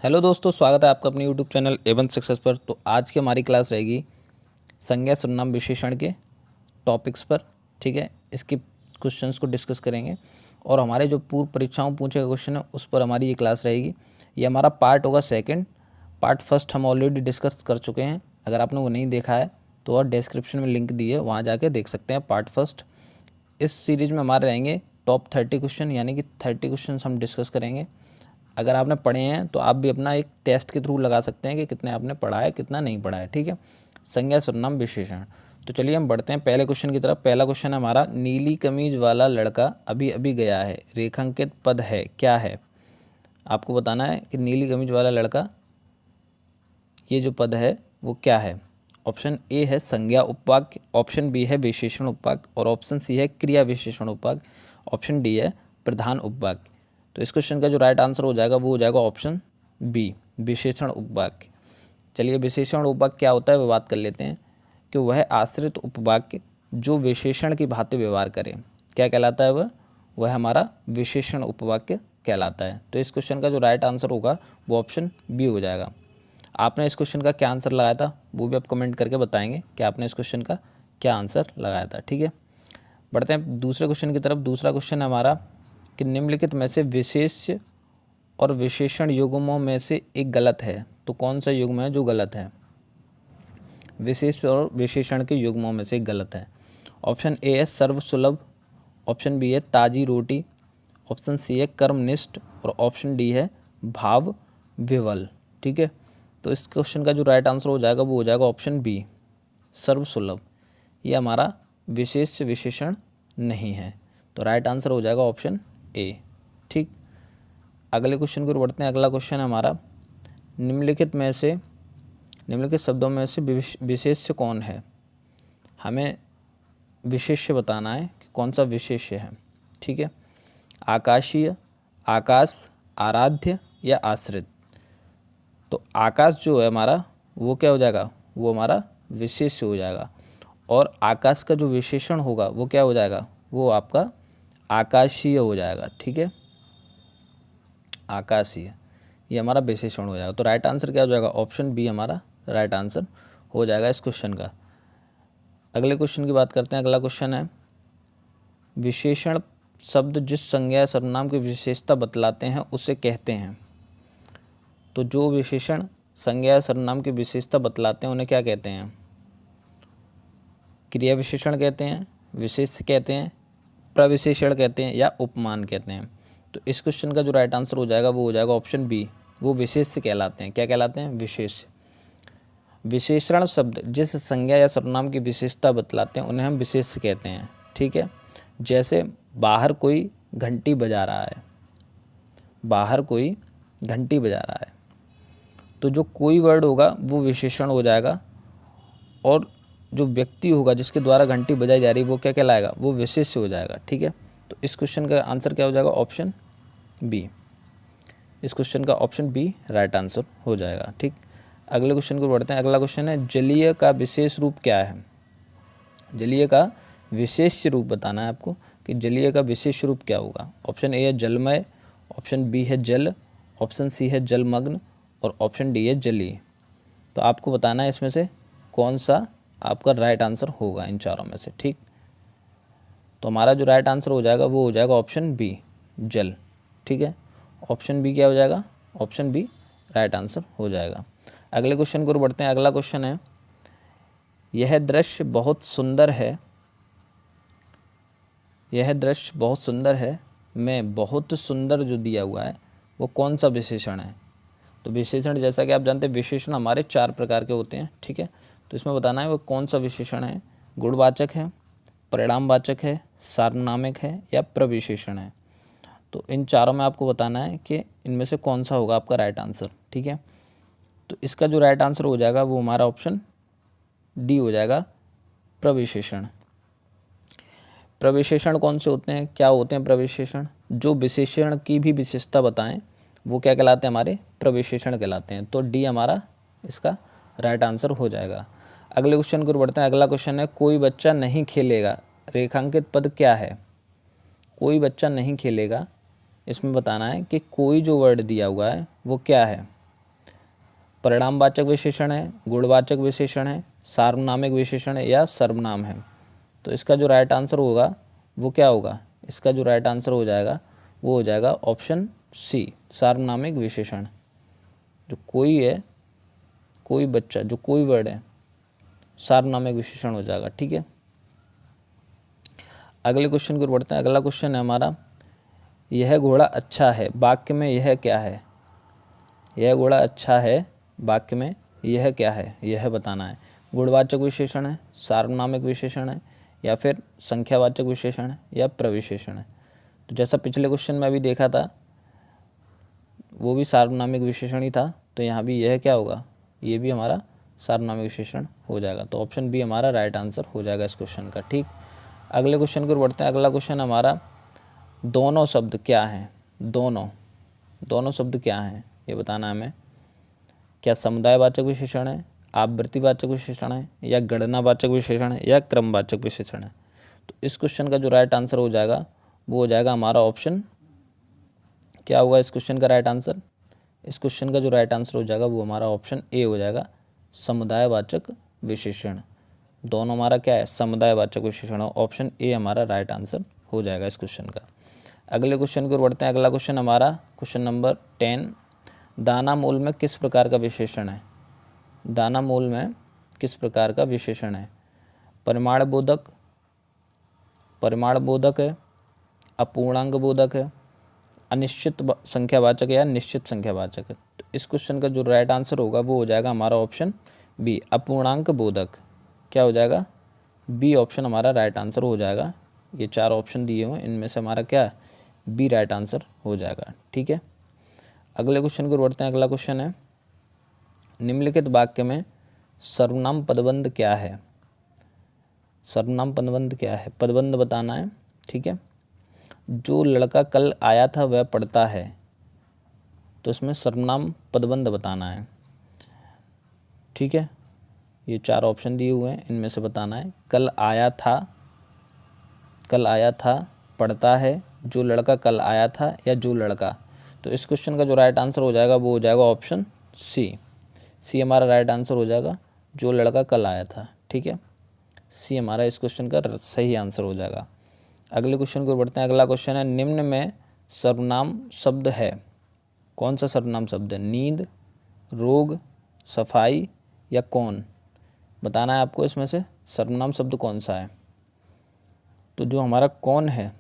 Hello दोस्तों, स्वागत है आपका अपने यूट्यूब चैनल A1 सक्सेस पर। तो आज की हमारी क्लास रहेगी संज्ञा सर्वनाम विशेषण के टॉपिक्स पर। ठीक है, इसके क्वेश्चंस को डिस्कस करेंगे और हमारे जो पूर्व परीक्षाओं पूछे गए क्वेश्चन है उस पर हमारी ये क्लास रहेगी। ये हमारा पार्ट होगा सेकंड। पार्ट फर्स्ट हम ऑलरेडी डिस्कस कर चुके हैं। अगर आपने वो नहीं देखा है तो और डिस्क्रिप्शन में लिंक दी है, वहाँ जाके देख सकते हैं पार्ट फर्स्ट। इस सीरीज़ में हमारे रहेंगे टॉप 30 क्वेश्चन, यानी कि 30 क्वेश्चन हम डिस्कस करेंगे। अगर आपने पढ़े हैं तो आप भी अपना एक टेस्ट के थ्रू लगा सकते हैं कि कितने आपने पढ़ा है, कितना नहीं पढ़ा है। ठीक है, संज्ञा सर्वनाम विशेषण। तो चलिए हम बढ़ते हैं पहले क्वेश्चन की तरफ। पहला क्वेश्चन है हमारा, नीली कमीज वाला लड़का अभी अभी गया है, रेखांकित पद है, क्या है? आपको बताना है कि नीली कमीज वाला लड़का, ये जो पद है वो क्या है। ऑप्शन ए है संज्ञा उपवाक्य, ऑप्शन बी है विशेषण उपवाक्य और ऑप्शन सी है क्रिया विशेषण उपवाक्य, ऑप्शन डी है प्रधान उपवाक्य। तो इस क्वेश्चन का जो राइट आंसर हो जाएगा वो हो जाएगा ऑप्शन बी, विशेषण उपवाक्य। चलिए, विशेषण उपवाक्य क्या होता है वो बात कर लेते हैं कि वह आश्रित उपवाक्य जो विशेषण की भांति व्यवहार करे, क्या कहलाता है वह हमारा विशेषण उपवाक्य कहलाता है। तो इस क्वेश्चन का जो राइट आंसर होगा वो ऑप्शन बी हो जाएगा। आपने इस क्वेश्चन का क्या आंसर लगाया था वो भी आप कमेंट करके बताएंगे कि आपने इस क्वेश्चन का क्या आंसर लगाया था। ठीक है, बढ़ते हैं दूसरे क्वेश्चन की तरफ। दूसरा क्वेश्चन है हमारा कि निम्नलिखित में से विशेष्य और विशेषण युग्मों में से एक गलत है। तो कौन सा युग्म है जो गलत है? विशेष और विशेषण के युग्मों में से एक गलत है। ऑप्शन ए है सर्वसुलभ, ऑप्शन बी है ताजी रोटी, ऑप्शन सी है कर्मनिष्ठ और ऑप्शन डी है भाव विवल। ठीक है, तो इस क्वेश्चन का जो राइट आंसर हो जाएगा वो हो जाएगा ऑप्शन बी, सर्वसुलभ। ये हमारा विशेष विशेषण नहीं है, तो राइट आंसर हो जाएगा ऑप्शन ए। ठीक, अगले क्वेश्चन को बढ़ते हैं। अगला क्वेश्चन है हमारा, निम्नलिखित शब्दों में से विशेष्य कौन है? हमें विशेष्य बताना है कि कौन सा विशेष्य है। ठीक है, आकाशीय, आकाश, आराध्य या आश्रित। तो आकाश जो है हमारा वो क्या हो जाएगा, वो हमारा विशेष्य हो जाएगा और आकाश का जो विशेषण होगा वो क्या हो जाएगा, वो आपका आकाशीय हो जाएगा। ठीक है, आकाशीय ये हमारा विशेषण हो जाएगा। तो राइट आंसर क्या हो जाएगा, ऑप्शन बी हमारा राइट आंसर हो जाएगा इस क्वेश्चन का। अगले क्वेश्चन की बात करते हैं। अगला क्वेश्चन है, विशेषण शब्द जिस संज्ञा या सर्वनाम की विशेषता बतलाते हैं उसे कहते हैं। तो जो विशेषण संज्ञा या सर्वनाम की विशेषता बतलाते हैं उन्हें क्या कहते हैं? क्रिया विशेषण कहते हैं, विशेष्य कहते हैं, प्रविशेषण कहते हैं या उपमान कहते हैं। तो इस क्वेश्चन का जो राइट आंसर हो जाएगा वो हो जाएगा ऑप्शन बी, वो विशेष्य कहलाते हैं। क्या कहलाते हैं? विशेष्य। विशेषण शब्द जिस संज्ञा या सर्वनाम की विशेषता बतलाते हैं उन्हें हम विशेष्य कहते हैं। ठीक है, जैसे बाहर कोई घंटी बजा रहा है, बाहर कोई घंटी बजा रहा है, तो जो कोई वर्ड होगा वो विशेषण हो जाएगा और जो व्यक्ति होगा जिसके द्वारा घंटी बजाई जा रही है वो क्या कहलाएगा, वो विशेष्य हो जाएगा। ठीक है, तो इस क्वेश्चन का आंसर क्या हो जाएगा, ऑप्शन बी। इस क्वेश्चन का ऑप्शन बी राइट आंसर हो जाएगा। ठीक, अगले क्वेश्चन को बढ़ते हैं। अगला क्वेश्चन है, जलीय का विशेष रूप क्या है? जलीय का विशेष रूप बताना है आपको कि जलीय का विशेष रूप क्या होगा। ऑप्शन ए है जलमय, ऑप्शन बी है जल, ऑप्शन सी है जलमग्न और ऑप्शन डी है जलीय। तो आपको बताना है इसमें से कौन सा आपका राइट आंसर होगा इन चारों में से। ठीक, तो हमारा जो राइट आंसर हो जाएगा वो हो जाएगा ऑप्शन बी, जल। ठीक है, ऑप्शन बी क्या हो जाएगा, ऑप्शन बी राइट आंसर हो जाएगा। अगले क्वेश्चन को बढ़ते हैं। अगला क्वेश्चन है, यह दृश्य बहुत सुंदर है, यह दृश्य बहुत सुंदर है में बहुत सुंदर जो दिया हुआ है वो कौन सा विशेषण है? तो विशेषण जैसा कि आप जानते हैं विशेषण हमारे 4 प्रकार के होते हैं। ठीक है, तो इसमें बताना है वो कौन सा विशेषण है। गुणवाचक है, परिणामवाचक है, सार्वनामिक है या प्रविशेषण है। तो इन चारों में आपको बताना है कि इनमें से कौन सा होगा आपका राइट आंसर। ठीक है, तो इसका जो राइट आंसर हो जाएगा वो हमारा ऑप्शन डी हो जाएगा, प्रविशेषण। प्रविशेषण कौन से होते हैं, क्या होते हैं प्रविशेषण? जो विशेषण की भी विशेषता बताएं वो क्या कहलाते हैं, हमारे प्रविशेषण कहलाते हैं। तो डी हमारा इसका राइट आंसर हो जाएगा। अगले क्वेश्चन को बढ़ते हैं। अगला क्वेश्चन है, कोई बच्चा नहीं खेलेगा, रेखांकित पद क्या है? कोई बच्चा नहीं खेलेगा, इसमें बताना है कि कोई जो वर्ड दिया हुआ है वो क्या है। परिणामवाचक विशेषण है, गुणवाचक विशेषण है, सार्वनामिक विशेषण है या सर्वनाम है। तो इसका जो राइट आंसर होगा वो क्या होगा, इसका जो राइट आंसर हो जाएगा वो हो जाएगा ऑप्शन सी, सार्वनामिक विशेषण। जो कोई है, कोई बच्चा, जो कोई वर्ड है, सार्वनामिक विशेषण हो जाएगा। ठीक है, अगले क्वेश्चन को बढ़ते हैं। अगला क्वेश्चन है हमारा, यह घोड़ा अच्छा है, वाक्य में यह क्या है। यह घोड़ा अच्छा है, वाक्य में यह क्या है, यह बताना है। गुणवाचक विशेषण है, सार्वनामिक विशेषण है या फिर संख्यावाचक विशेषण है या प्रविशेषण है। तो जैसा पिछले क्वेश्चन में अभी देखा था वो भी सार्वनामिक विशेषण ही था, तो यहाँ भी यह क्या होगा, ये भी हमारा सार्वनामिक विशेषण हो जाएगा। तो ऑप्शन बी हमारा राइट आंसर हो जाएगा इस क्वेश्चन का। ठीक, अगले क्वेश्चन को बढ़ते हैं। अगला क्वेश्चन हमारा, दोनों शब्द क्या हैं। दोनों शब्द क्या हैं ये बताना है हमें। क्या समुदायवाचक विशेषण है, आवृत्तिवाचक विशेषण है या गणनावाचक विशेषण है या क्रमवाचक विशेषण है। तो इस क्वेश्चन का जो राइट आंसर हो जाएगा वो हो जाएगा हमारा ऑप्शन, क्या होगा इस क्वेश्चन का राइट आंसर। इस क्वेश्चन का जो राइट आंसर हो जाएगा वो हमारा ऑप्शन ए हो जाएगा, समुदायवाचक विशेषण। दोनों हमारा क्या है, समुदायवाचक विशेषण। ऑप्शन ए हमारा राइट आंसर हो जाएगा इस क्वेश्चन का। अगले क्वेश्चन को बढ़ते हैं। अगला क्वेश्चन हमारा क्वेश्चन नंबर 10, दाना मूल में किस प्रकार का विशेषण है। दाना मूल में किस प्रकार का विशेषण है। परिमाण बोधक है, अपूर्णांक बोधक है, अनिश्चित संख्यावाचक है या निश्चित संख्यावाचक है। तो इस क्वेश्चन का जो राइट आंसर होगा वो हो जाएगा हमारा ऑप्शन बी, अपूर्णांक बोधक। क्या हो जाएगा, बी ऑप्शन हमारा राइट आंसर हो जाएगा। ये 4 ऑप्शन दिए हुए इनमें से हमारा क्या, बी राइट आंसर हो जाएगा। ठीक है, अगले क्वेश्चन को बढ़ते हैं। अगला क्वेश्चन है, निम्नलिखित वाक्य में सर्वनाम पदबंध क्या है। सर्वनाम पदबंध क्या है, पदबंध बताना है। ठीक है, जो लड़का कल आया था वह पढ़ता है, तो इसमें सर्वनाम पदबंध बताना है। ठीक है, ये 4 ऑप्शन दिए हुए हैं इनमें से बताना है। कल आया था, पढ़ता है, जो लड़का कल आया था या जो लड़का। तो इस क्वेश्चन का जो राइट आंसर हो जाएगा वो हो जाएगा ऑप्शन सी हमारा राइट आंसर हो जाएगा, जो लड़का कल आया था। ठीक है, सी हमारा इस क्वेश्चन का सही आंसर हो जाएगा। अगले क्वेश्चन को बढ़ते हैं। अगला क्वेश्चन है, निम्न में सर्वनाम शब्द है। कौन सा सर्वनाम शब्द है, नींद, रोग, सफाई या कौन। बताना है आपको इसमें से सर्वनाम शब्द कौन सा है। तो जो हमारा कौन है,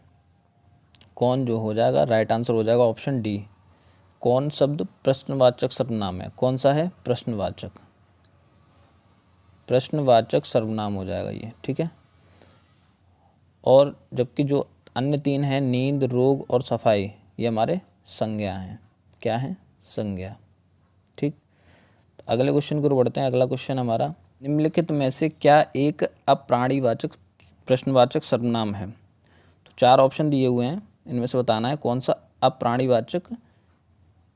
कौन जो हो जाएगा राइट आंसर हो जाएगा ऑप्शन डी, कौन शब्द प्रश्नवाचक सर्वनाम है। कौन सा है, प्रश्नवाचक सर्वनाम हो जाएगा ये। ठीक है, और जबकि जो अन्य 3 हैं, नींद, रोग और सफाई, ये हमारे संज्ञा हैं। क्या है, संज्ञा। ठीक, तो अगले क्वेश्चन को बढ़ते हैं। अगला क्वेश्चन हमारा, निम्नलिखित में से क्या एक अप्राणीवाचक प्रश्नवाचक सर्वनाम है। तो 4 ऑप्शन दिए हुए हैं इनमें से बताना है कौन सा अप्राणीवाचक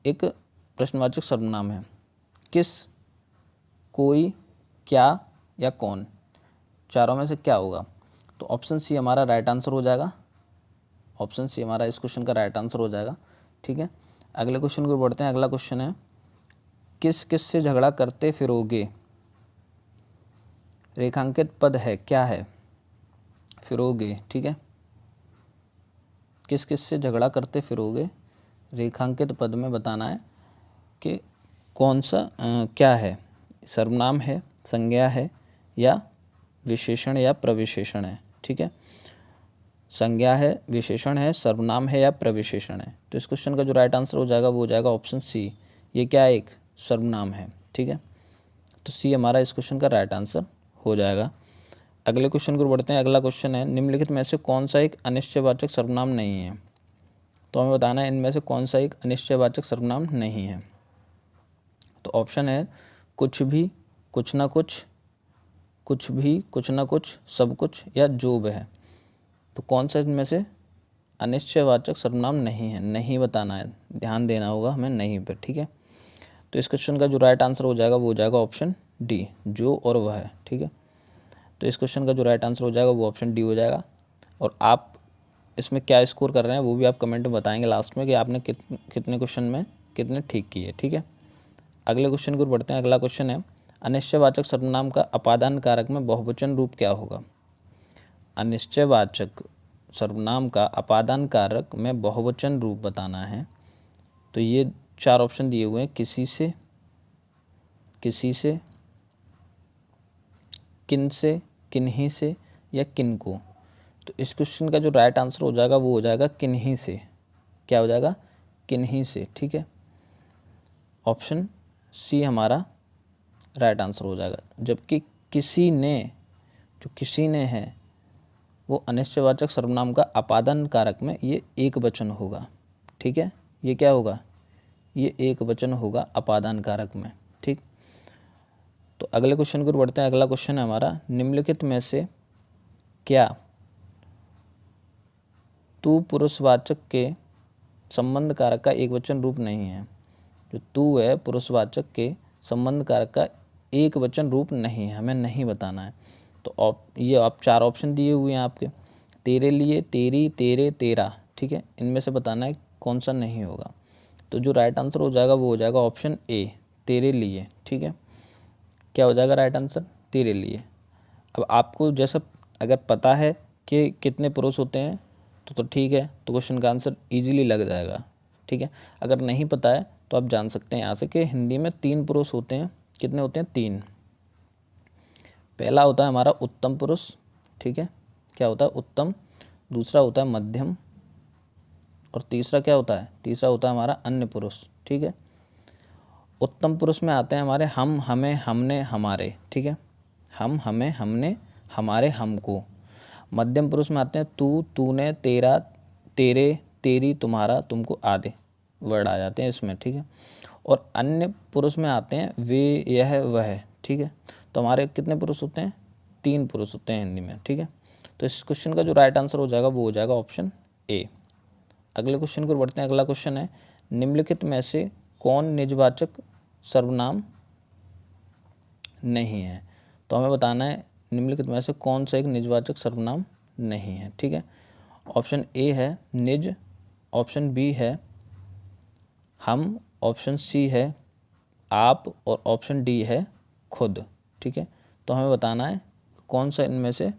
एक प्रश्नवाचक सर्वनाम है। किस, कोई, क्या या कौन, चारों में से क्या होगा। तो ऑप्शन सी हमारा राइट आंसर हो जाएगा। ऑप्शन सी हमारा इस क्वेश्चन का राइट आंसर हो जाएगा। ठीक है, अगले क्वेश्चन को बढ़ते हैं। अगला क्वेश्चन है, किस किस से झगड़ा करते फिरोगे। रेखांकित पद है, क्या है, फिरोगे। ठीक है, किस किस से झगड़ा करते फिरोगे, रेखांकित पद में बताना है कि कौन सा क्या है, सर्वनाम है, संज्ञा है या विशेषण या प्रविशेषण है। ठीक है, संज्ञा है, विशेषण है, सर्वनाम है या प्रविशेषण है। तो इस क्वेश्चन का जो राइट आंसर हो जाएगा वो हो जाएगा ऑप्शन सी, ये क्या है, एक सर्वनाम है। ठीक है, तो सी हमारा इस क्वेश्चन का राइट आंसर हो जाएगा। अगले क्वेश्चन को बढ़ते हैं। अगला क्वेश्चन है, निम्नलिखित में से कौन सा एक अनिश्चयवाचक सर्वनाम नहीं है। तो हमें बताना है इनमें से कौन सा एक अनिश्चयवाचक सर्वनाम नहीं है। तो ऑप्शन है कुछ भी, कुछ ना कुछ, कुछ भी, कुछ ना कुछ, सब कुछ या जो भी है। तो कौन सा इनमें से अनिश्चयवाचक सर्वनाम नहीं है, नहीं बताना है, ध्यान देना होगा हमें नहीं पे। ठीक है, तो इस क्वेश्चन का जो राइट आंसर हो जाएगा वो हो जाएगा ऑप्शन डी, जो और वह है। ठीक है, तो इस क्वेश्चन का जो राइट आंसर हो जाएगा वो ऑप्शन डी हो जाएगा। और आप इसमें क्या स्कोर कर रहे हैं वो भी आप कमेंट में बताएंगे लास्ट में कि आपने कितने क्वेश्चन में कितने ठीक किए। ठीक है, अगले क्वेश्चन को पढ़ते हैं। अगला क्वेश्चन है, अनिश्चयवाचक सर्वनाम का अपादान कारक में बहुवचन रूप क्या होगा? अनिश्चयवाचक सर्वनाम का अपादान कारक में बहुवचन रूप बताना है। तो ये 4 ऑप्शन दिए हुए हैं, किसी से, किन से, किन्हीं से या किन को। तो इस क्वेश्चन का जो राइट आंसर हो जाएगा वो हो जाएगा किन्हीं से। क्या हो जाएगा? किन्हीं से। ठीक है, ऑप्शन सी हमारा राइट आंसर हो जाएगा। जबकि किसी ने, जो किसी ने है वो अनिश्चयवाचक सर्वनाम का अपादान कारक में ये एक वचन होगा। ठीक है, ये क्या होगा? ये एक वचन होगा अपादान कारक में। ठीक, तो अगले क्वेश्चन को बढ़ते हैं। अगला क्वेश्चन है हमारा, निम्नलिखित में से क्या तू पुरुषवाचक के संबंध कारक का एक वचन रूप नहीं है? जो तू है पुरुषवाचक के संबंध कारक का एक वचन रूप नहीं है, हमें नहीं बताना है। तो ये आप 4 ऑप्शन दिए हुए हैं आपके, तेरे लिए, तेरी, तेरे, तेरा। ठीक है, इनमें से बताना है कौन सा नहीं होगा। तो जो राइट आंसर हो जाएगा वो हो जाएगा ऑप्शन ए, तेरे लिए। ठीक है, क्या हो जाएगा राइट आंसर? तेरे लिए। अब आपको जैसा अगर पता है कि कितने पुरुष होते हैं तो ठीक है, तो क्वेश्चन का आंसर इजीली लग जाएगा। ठीक है, अगर नहीं पता है तो आप जान सकते हैं यहाँ से कि हिंदी में 3 पुरुष होते हैं। कितने होते हैं? 3। पहला होता है हमारा उत्तम पुरुष। ठीक है, क्या होता है? उत्तम। दूसरा होता है मध्यम, और तीसरा क्या होता है? तीसरा होता है हमारा अन्य पुरुष। ठीक है, उत्तम पुरुष में आते हैं हमारे हम, हमें, हमने, हमारे। ठीक है, हम, हमें, हमने, हमारे, हमको। मध्यम पुरुष में आते हैं तू, तूने, तेरा, तेरे, तेरी, तुम्हारा, तुमको आदि वर्ड आ जाते हैं इसमें। ठीक है, और अन्य पुरुष में आते हैं वे, यह, वह। ठीक है, तो हमारे कितने पुरुष होते हैं? 3 पुरुष होते हैं हिंदी में। ठीक है, तो इस क्वेश्चन का जो राइट आंसर हो जाएगा वो हो जाएगा ऑप्शन ए। अगले क्वेश्चन को बढ़ते हैं। अगला क्वेश्चन है, निम्नलिखित में से कौन निजवाचक सर्वनाम नहीं है? तो हमें बताना है निम्नलिखित में से कौन सा एक निजवाचक सर्वनाम नहीं है। ठीक है, ऑप्शन ए है निज, ऑप्शन बी है हम, ऑप्शन सी है आप, और ऑप्शन डी है खुद। ठीक है, तो हमें बताना है कौन सा इनमें से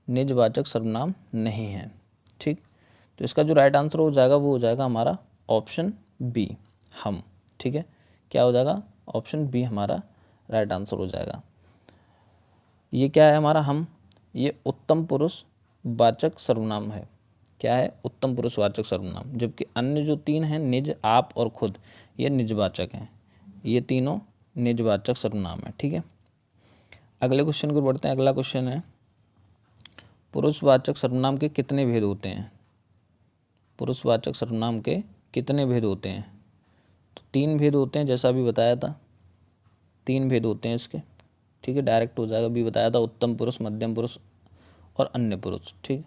निजवाचक सर्वनाम नहीं है। ठीक, तो इसका जो राइट आंसर हो जाएगा वो हो जाएगा हमारा ऑप्शन बी, हम। ठीक है, क्या हो जाएगा? ऑप्शन बी हमारा राइट आंसर हो जाएगा। ये क्या है हमारा हम? ये उत्तम पुरुष वाचक सर्वनाम है। क्या है? उत्तम पुरुषवाचक सर्वनाम। जबकि अन्य जो 3 हैं निज, आप और खुद, ये निजवाचक हैं। ये तीनों निजवाचक सर्वनाम है। ठीक है, अगले क्वेश्चन को बढ़ते हैं। अगला क्वेश्चन है, पुरुषवाचक सर्वनाम के कितने भेद होते हैं? पुरुषवाचक सर्वनाम के कितने भेद होते हैं? तो 3 भेद होते हैं, जैसा अभी बताया था। 3 भेद होते हैं इसके। ठीक है, डायरेक्ट हो जाएगा, अभी बताया था, उत्तम पुरुष, मध्यम पुरुष और अन्य पुरुष। ठीक,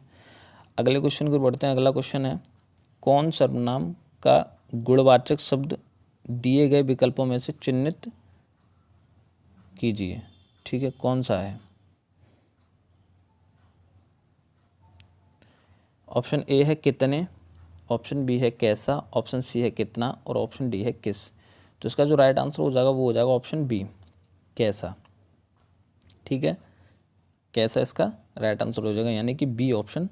अगले क्वेश्चन को बढ़ते हैं। अगला क्वेश्चन है, कौन सर्वनाम का गुणवाचक शब्द दिए गए विकल्पों में से चिन्हित कीजिए? ठीक है, कौन सा है? ऑप्शन ए है कितने, ऑप्शन बी है कैसा, ऑप्शन सी है कितना, और ऑप्शन डी है किस। तो इसका जो राइट आंसर हो जाएगा वो हो जाएगा ऑप्शन बी, कैसा। ठीक है, कैसा इसका राइट आंसर हो जाएगा, यानी कि बी ऑप्शन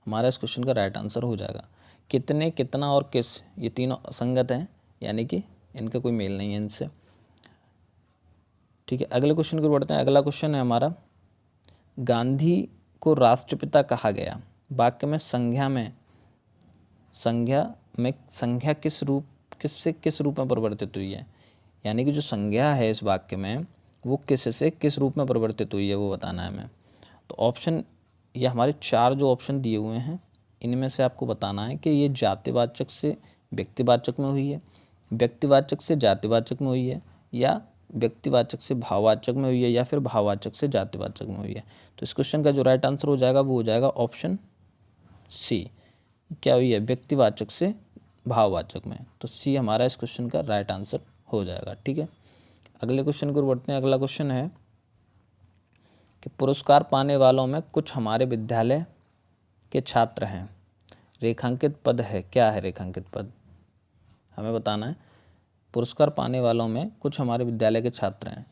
हमारा इस क्वेश्चन का राइट आंसर हो जाएगा। कितने, कितना और किस, ये तीनों असंगत हैं, यानी कि इनका कोई मेल नहीं है इनसे। ठीक है, अगले क्वेश्चन को बढ़ते हैं। अगला क्वेश्चन है हमारा, गांधी को राष्ट्रपिता कहा गया, वाक्य में संज्ञा किस रूप में परिवर्तित हुई है? यानी कि जो संज्ञा है इस वाक्य में वो किस रूप में परिवर्तित हुई है वो बताना है हमें। तो ऑप्शन, ये हमारे 4 जो ऑप्शन दिए हुए हैं इनमें से आपको बताना है कि ये जातिवाचक से व्यक्तिवाचक में हुई है, व्यक्तिवाचक से जातिवाचक में हुई है, या व्यक्तिवाचक से भाववाचक में हुई है, या फिर भाववाचक से जातिवाचक में हुई है। तो इस क्वेश्चन का जो राइट आंसर हो जाएगा वो हो जाएगा ऑप्शन सी, क्या हुई है? व्यक्तिवाचक से भाववाचक में। तो सी हमारा इस क्वेश्चन का राइट आंसर हो जाएगा। ठीक है, अगले क्वेश्चन को बढ़ते हैं। अगला क्वेश्चन है कि पुरस्कार पाने वालों में कुछ हमारे विद्यालय के छात्र हैं, रेखांकित पद है। क्या है रेखांकित पद? हमें बताना है। पुरस्कार पाने वालों में कुछ हमारे विद्यालय के छात्र हैं।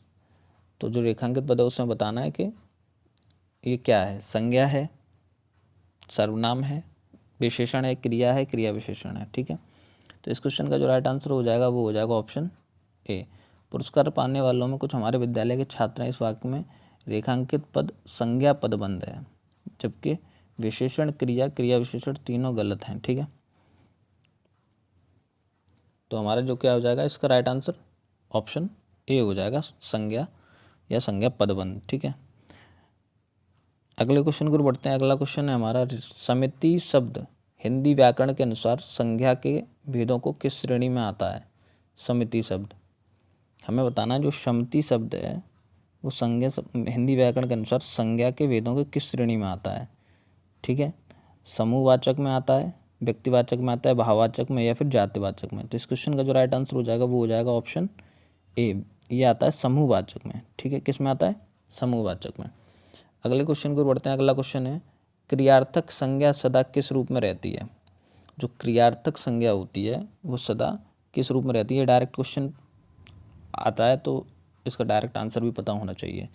तो जो रेखांकित पद है उसमें बताना है कि ये क्या है, संज्ञा है, सर्वनाम है, विशेषण है, क्रिया है, क्रिया विशेषण है। ठीक है, तो इस क्वेश्चन का जो राइट आंसर हो जाएगा वो हो जाएगा ऑप्शन ए। पुरस्कार पाने वालों में कुछ हमारे विद्यालय के छात्र हैं, इस वाक्य में रेखांकित पद संज्ञा पदबंध है, जबकि विशेषण, क्रिया, क्रिया विशेषण तीनों गलत हैं। ठीक है, तो हमारा जो क्या हो जाएगा इसका राइट आंसर ऑप्शन ए हो जाएगा, संज्ञा या संज्ञा पदबंध। ठीक है, अगले क्वेश्चन को बढ़ते हैं। अगला क्वेश्चन है हमारा, समिति शब्द हिंदी व्याकरण के अनुसार संज्ञा के भेदों को किस श्रेणी में आता है। समिति शब्द हमें बताना है, जो समिति शब्द है वो संज्ञा हिंदी व्याकरण के अनुसार संज्ञा के भेदों के किस श्रेणी में आता है। ठीक है, समूहवाचक में आता है, व्यक्तिवाचक में आता है, भाववाचक में, या फिर जातिवाचक में। तो इस क्वेश्चन का जो राइट आंसर हो जाएगा वो हो जाएगा ऑप्शन ए, ये आता है समूहवाचक में। ठीक है, किस में आता है, समूहवाचक में। अगले क्वेश्चन को बढ़ते हैं। अगला क्वेश्चन है, क्रियार्थक संज्ञा सदा किस रूप में रहती है। जो क्रियार्थक संज्ञा होती है वो सदा किस रूप में रहती है, डायरेक्ट क्वेश्चन आता है तो इसका डायरेक्ट आंसर भी पता होना चाहिए।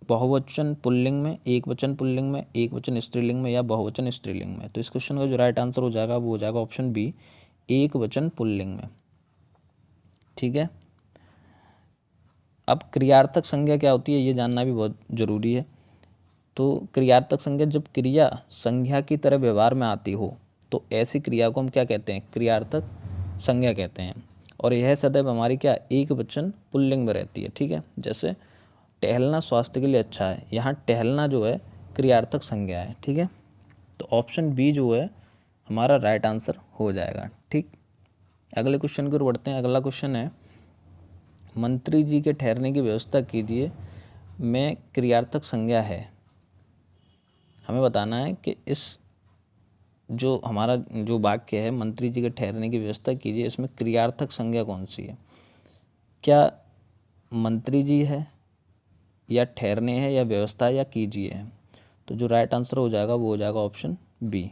बहुवचन पुल्लिंग में, एक वचन पुल्लिंग में, एक वचन स्त्रीलिंग में, या बहुवचन स्त्रीलिंग में। तो इस क्वेश्चन का जो राइट आंसर हो जाएगा वो हो जाएगा ऑप्शन बी, एक वचन पुल्लिंग में। ठीक है, अब क्रियार्थक संज्ञा क्या होती है ये जानना भी बहुत ज़रूरी है। तो क्रियार्थक संज्ञा जब क्रिया संज्ञा की तरह व्यवहार में आती हो तो ऐसी क्रिया को हम क्या कहते हैं, क्रियार्थक संज्ञा कहते हैं। और यह सदैव हमारी क्या, एक वचन पुल्लिंग में रहती है। ठीक है, जैसे टहलना स्वास्थ्य के लिए अच्छा है, यहाँ टहलना जो है क्रियार्थक संज्ञा है। ठीक है, तो ऑप्शन बी जो है हमारा राइट आंसर हो जाएगा। ठीक, अगले क्वेश्चन की ओर बढ़ते हैं। अगला क्वेश्चन है, मंत्री जी के ठहरने की व्यवस्था कीजिए में क्रियार्थक संज्ञा है। हमें बताना है कि इस जो हमारा जो वाक्य है, मंत्री जी के ठहरने की व्यवस्था कीजिए, इसमें क्रियार्थक संज्ञा कौन सी है। क्या मंत्री जी है, या ठहरने है, या व्यवस्था, या कीजिए है। तो जो राइट आंसर हो जाएगा वो हो जाएगा ऑप्शन बी,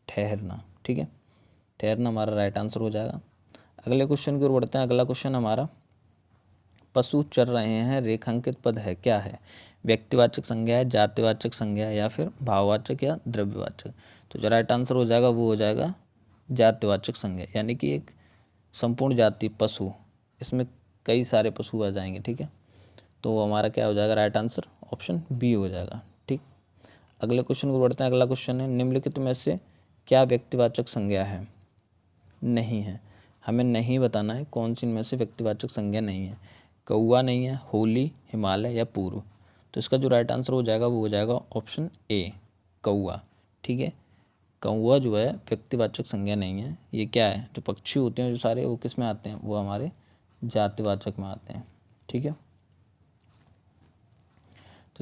ठहरना। ठीक है, ठहरना हमारा राइट आंसर हो जाएगा। अगले क्वेश्चन की ओर बढ़ते हैं। अगला क्वेश्चन हमारा, पशु चर रहे हैं, रेखांकित पद है, क्या है। व्यक्तिवाचक संज्ञा है, जातिवाचक संज्ञा है, या फिर भाववाचक या द्रव्यवाचक। तो जो राइट आंसर हो जाएगा वो हो जाएगा जातिवाचक संज्ञा, यानी कि एक संपूर्ण जाति पशु, इसमें कई सारे पशु आ जाएंगे। ठीक है, तो वो हमारा क्या हो जाएगा, राइट आंसर ऑप्शन बी हो जाएगा। ठीक, अगले क्वेश्चन को बढ़ते हैं। अगला क्वेश्चन है, निम्नलिखित में से क्या व्यक्तिवाचक संज्ञा है। नहीं है, हमें नहीं बताना है कौन सी इनमें से व्यक्तिवाचक संज्ञा नहीं है। कौआ नहीं है, होली, हिमालय, या पूर्व। तो इसका जो राइट आंसर हो जाएगा वो हो जाएगा ऑप्शन ए, कौआ। ठीक है, कौआ जो है व्यक्तिवाचक संज्ञा नहीं है। ये क्या है, जो पक्षी होते हैं जो सारे, वो किस में आते हैं, वो हमारे जातिवाचक में आते हैं। ठीक है, तो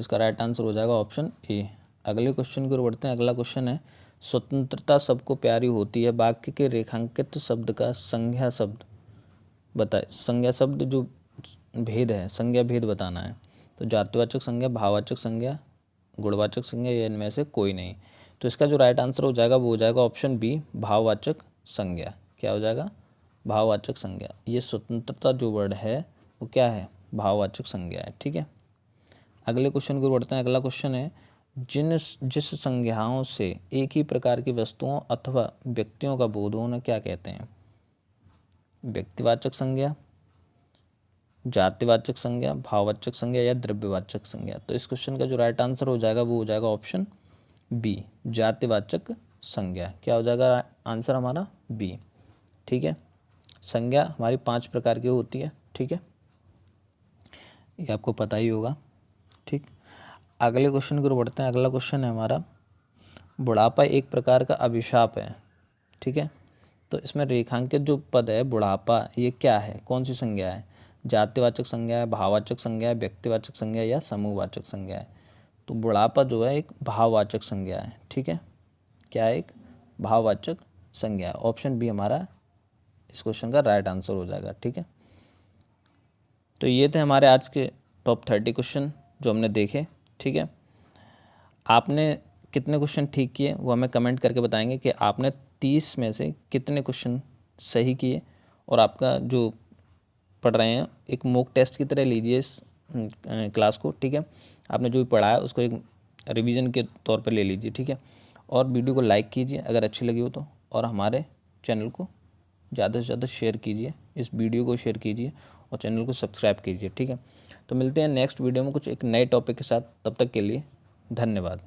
इसका राइट आंसर हो जाएगा ऑप्शन ए। अगले क्वेश्चन की ओर बढ़ते हैं। अगला क्वेश्चन है, स्वतंत्रता सबको प्यारी होती है, वाक्य के रेखांकित शब्द का संज्ञा शब्द बताए। संज्ञा शब्द जो भेद है, संज्ञा भेद बताना है। तो जातिवाचक संज्ञा, भाववाचक संज्ञा, गुणवाचक संज्ञा, या इनमें से कोई नहीं। तो इसका जो राइट आंसर हो जाएगा वो हो जाएगा ऑप्शन बी, भाववाचक संज्ञा। क्या हो जाएगा, भाववाचक संज्ञा। ये स्वतंत्रता जो वर्ड है वो क्या है, भाववाचक संज्ञा है। ठीक है, अगले क्वेश्चन को बढ़ते हैं। अगला क्वेश्चन है, जिस संज्ञाओं से एक ही प्रकार की वस्तुओं अथवा व्यक्तियों का बोध हो उन्हें क्या कहते हैं। व्यक्तिवाचक संज्ञा, जातिवाचक संज्ञा, भाववाचक संज्ञा, या द्रव्यवाचक संज्ञा। तो इस क्वेश्चन का जो राइट आंसर हो जाएगा वो हो जाएगा ऑप्शन बी, जातिवाचक संज्ञा। क्या हो जाएगा आंसर हमारा, बी। ठीक है, संज्ञा हमारी 5 प्रकार की होती है। ठीक है, ये आपको पता ही होगा। ठीक, अगले क्वेश्चन की ओर बढ़ते हैं। अगला क्वेश्चन है हमारा, बुढ़ापा एक प्रकार का अभिशाप है। ठीक है, तो इसमें रेखांकित जो पद है बुढ़ापा, ये क्या है, कौन सी संज्ञा है। जातिवाचक संज्ञा है, भाववाचक संज्ञा है, व्यक्तिवाचक संज्ञा, या समूहवाचक संज्ञा है। तो बुढ़ापा जो है एक भाववाचक संज्ञा है। ठीक है, क्या है, एक भाववाचक संज्ञा है। ऑप्शन बी हमारा इस क्वेश्चन का राइट आंसर हो जाएगा। ठीक है, तो ये थे हमारे आज के टॉप 30 क्वेश्चन जो हमने देखे। ठीक है, आपने कितने क्वेश्चन ठीक किए वो हमें कमेंट करके बताएंगे कि आपने 30 में से कितने क्वेश्चन सही किए, और आपका जो पढ़ रहे हैं एक मॉक टेस्ट की तरह लीजिए इस क्लास को, ठीक है। आपने जो भी पढ़ा है उसको एक रिवीजन के तौर पर ले लीजिए, ठीक है। और वीडियो को लाइक कीजिए अगर अच्छी लगी हो तो, और हमारे चैनल को ज़्यादा से ज़्यादा शेयर कीजिए, इस वीडियो को शेयर कीजिए और चैनल को सब्सक्राइब कीजिए, ठीक है। तो मिलते हैं नेक्स्ट वीडियो में कुछ एक नए टॉपिक के साथ, तब तक के लिए धन्यवाद।